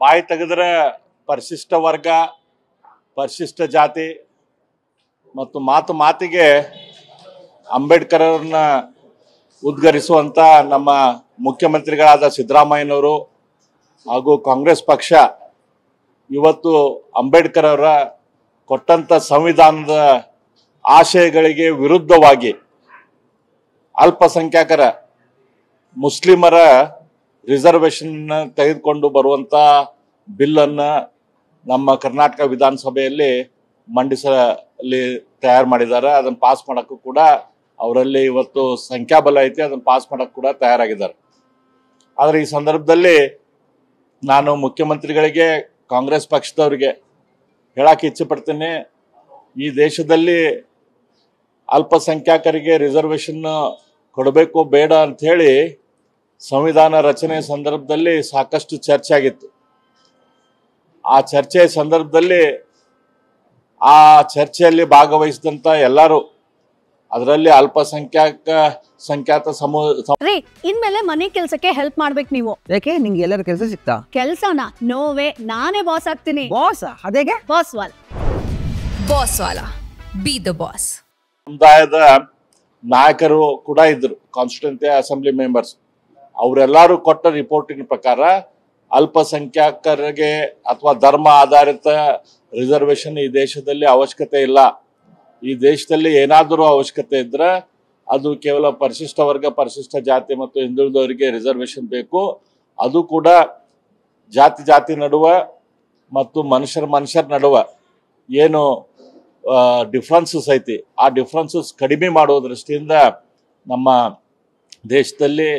ಬಾಯಿ ತೆಗೆದ್ರೆ ಪರಿಶಿಷ್ಟ ವರ್ಗ, ಪರಿಶಿಷ್ಟ ಜಾತಿ ಮತ್ತು ಮಾತಿಗೆ ಅಂಬೇಡ್ಕರ್ ಅವ್ರನ್ನ ಉದ್ಗರಿಸುವಂತ ನಮ್ಮ ಮುಖ್ಯಮಂತ್ರಿಗಳಾದ ಸಿದ್ದರಾಮಯ್ಯನವರು ಹಾಗೂ ಕಾಂಗ್ರೆಸ್ ಪಕ್ಷ ಇವತ್ತು ಅಂಬೇಡ್ಕರ್ ಅವರ ಕೊಟ್ಟಂತ ಸಂವಿಧಾನದ ಆಶಯಗಳಿಗೆ ವಿರುದ್ಧವಾಗಿ ಅಲ್ಪಸಂಖ್ಯಾತರ ಮುಸ್ಲಿಮರ ರಿಸರ್ವೇಶನ್ ತೆಗೆದುಕೊಂಡು ಬರುವಂತ ಬಿಲ್ ಅನ್ನ ನಮ್ಮ ಕರ್ನಾಟಕ ವಿಧಾನಸಭೆಯಲ್ಲಿ ಮಂಡಿಸಲಿ ತಯಾರು ಮಾಡಿದ್ದಾರೆ. ಅದನ್ನು ಪಾಸ್ ಮಾಡಕ್ಕೂ ಕೂಡ ಅವರಲ್ಲಿ ಇವತ್ತು ಸಂಖ್ಯಾಬಲ ಐತಿ, ಅದನ್ನು ಪಾಸ್ ಮಾಡಕ್ ಕೂಡ ತಯಾರಾಗಿದ್ದಾರೆ. ಆದ್ರೆ ಈ ಸಂದರ್ಭದಲ್ಲಿ ನಾನು ಮುಖ್ಯಮಂತ್ರಿಗಳಿಗೆ, ಕಾಂಗ್ರೆಸ್ ಪಕ್ಷದವರಿಗೆ ಹೇಳಕ್ಕೆ ಇಚ್ಛೆ ಪಡ್ತೀನಿ, ಈ ದೇಶದಲ್ಲಿ ಅಲ್ಪಸಂಖ್ಯಾತರಿಗೆ ರಿಸರ್ವೇಶನ್ ಕೊಡಬೇಕು ಬೇಡ ಅಂತ ಹೇಳಿ ಸಂವಿಧಾನ ರಚನೆ ಸಂದರ್ಭದಲ್ಲಿ ಸಾಕಷ್ಟು ಚರ್ಚೆ ಆಗಿತ್ತು. ಆ ಚರ್ಚೆಯ ಸಂದರ್ಭದಲ್ಲಿ ಆ ಚರ್ಚೆಯಲ್ಲಿ ಭಾಗವಹಿಸಿದಂತ ಎಲ್ಲರೂ, ಅದರಲ್ಲಿ ಅಲ್ಪಸಂಖ್ಯಾತ ಸಮೂಹ ಇನ್ಮೇಲೆ ಮನೆ ಕೆಲಸಕ್ಕೆ ಹೆಲ್ಪ್ ಮಾಡ್ಬೇಕು ನೀವು. ಯಾಕೆ ನಿಂಗೆ ಎಲ್ಲರ ಕೆಲಸ ಸಿಗ್ತಾ? ಕೆಲಸನ ನೋವೇ, ನಾನೇ ಬಾಸ್ ಆಗ್ತೀನಿ. ಬಾಸ್? ಅದೇಗೆ? Boss will be the boss. ಸಮುದಾಯದ ನಾಯಕರು ಕೂಡ ಇದ್ರು, ಕಾನ್ಸ್ಟಿಟ್ಯೂನ್ಸಿ ಅಸೆಂಬ್ಲಿ ಮೆಂಬರ್ಸ್. ಅವರೆಲ್ಲರೂ ಕೊಟ್ಟ ರಿಪೋರ್ಟಿನ ಪ್ರಕಾರ ಅಲ್ಪಸಂಖ್ಯಾತರಿಗೆ ಅಥವಾ ಧರ್ಮ ಆಧಾರಿತ ರಿಸರ್ವೇಶನ್ ಈ ದೇಶದಲ್ಲಿ ಅವಶ್ಯಕತೆ ಇಲ್ಲ. ಈ ದೇಶದಲ್ಲಿ ಏನಾದರೂ ಅವಶ್ಯಕತೆ ಇದ್ರೆ ಅದು ಕೇವಲ ಪರಿಶಿಷ್ಟ ವರ್ಗ, ಪರಿಶಿಷ್ಟ ಜಾತಿ ಮತ್ತು ಹಿಂದುಳಿದವರಿಗೆ ರಿಸರ್ವೇಶನ್ ಬೇಕು. ಅದು ಕೂಡ ಜಾತಿ ನಡುವೆ ಮತ್ತು ಮನುಷ್ಯರ ನಡುವೆ ಏನು ಡಿಫ್ರೆನ್ಸಸ್ ಐತಿ, ಆ ಡಿಫ್ರೆನ್ಸಸ್ ಕಡಿಮೆ ಮಾಡುವ ದೃಷ್ಟಿಯಿಂದ ನಮ್ಮ ದೇಶದಲ್ಲಿ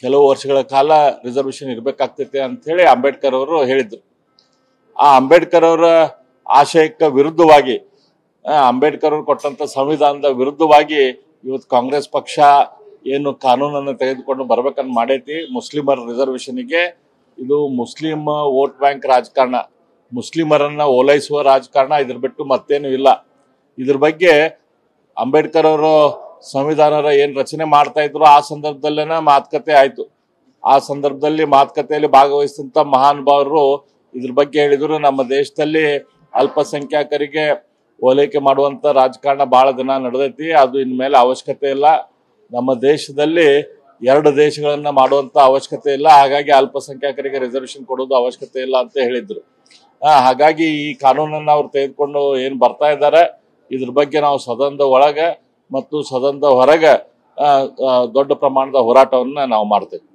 ಕೆಲವು ವರ್ಷಗಳ ಕಾಲ ರಿಸರ್ವೇಶನ್ ಇರಬೇಕಾಗ್ತೈತೆ ಅಂತ ಹೇಳಿ ಅಂಬೇಡ್ಕರ್ ಅವರು ಹೇಳಿದ್ರು. ಆ ಅಂಬೇಡ್ಕರ್ ಅವರ ಆಶಯಕ್ಕೆ ವಿರುದ್ಧವಾಗಿ, ಅಂಬೇಡ್ಕರ್ ಅವರು ಕೊಟ್ಟಂತ ಸಂವಿಧಾನದ ವಿರುದ್ಧವಾಗಿ ಇವತ್ತು ಕಾಂಗ್ರೆಸ್ ಪಕ್ಷ ಏನು ಕಾನೂನನ್ನು ತೆಗೆದುಕೊಂಡು ಬರ್ಬೇಕಂತ ಮಾಡೈತಿ ಮುಸ್ಲಿಮರ ರಿಸರ್ವೇಶನ್ಗೆ. ಇದು ಮುಸ್ಲಿಂ ವೋಟ್ ಬ್ಯಾಂಕ್ ರಾಜಕಾರಣ, ಮುಸ್ಲಿಮರನ್ನ ಓಲೈಸುವ ರಾಜಕಾರಣ, ಇದ್ರ ಬಿಟ್ಟು ಮತ್ತೇನು ಇಲ್ಲ. ಇದ್ರ ಬಗ್ಗೆ ಅಂಬೇಡ್ಕರ್ ಅವರು ಸಂವಿಧಾನ ಏನ್ ರಚನೆ ಮಾಡ್ತಾ ಇದ್ರು ಆ ಸಂದರ್ಭದಲ್ಲೇನ ಮಾತುಕತೆ ಆಯ್ತು. ಆ ಸಂದರ್ಭದಲ್ಲಿ ಮಾತುಕತೆಯಲ್ಲಿ ಭಾಗವಹಿಸಿದಂತ ಮಹಾನುಭಾವರು ಇದ್ರ ಬಗ್ಗೆ ಹೇಳಿದ್ರು, ನಮ್ಮ ದೇಶದಲ್ಲಿ ಅಲ್ಪಸಂಖ್ಯಾತರಿಗೆ ಓಲೈಕೆ ಮಾಡುವಂತ ರಾಜಕಾರಣ ಬಹಳ ದಿನ ನಡೆದೈತಿ, ಅದು ಇನ್ಮೇಲೆ ಅವಶ್ಯಕತೆ ಇಲ್ಲ. ನಮ್ಮ ದೇಶದಲ್ಲಿ 2 ದೇಶಗಳನ್ನ ಮಾಡುವಂತ ಅವಶ್ಯಕತೆ ಇಲ್ಲ, ಹಾಗಾಗಿ ಅಲ್ಪಸಂಖ್ಯಾತರಿಗೆ ರಿಸರ್ವೇಶನ್ ಕೊಡೋದು ಅವಶ್ಯಕತೆ ಇಲ್ಲ ಅಂತ ಹೇಳಿದ್ರು. ಹಾಗಾಗಿ ಈ ಕಾನೂನನ್ನ ಅವ್ರು ತೆಗೆದುಕೊಂಡು ಏನ್ ಬರ್ತಾ ಇದ್ದಾರೆ, ಇದ್ರ ಬಗ್ಗೆ ನಾವು ಸದನದ ಒಳಗೆ ಮತ್ತು ಸದನದ ಹೊರಗೆ ದೊಡ್ಡ ಪ್ರಮಾಣದ ಹೋರಾಟವನ್ನ ನಾವು ಮಾಡ್ತೇವೆ.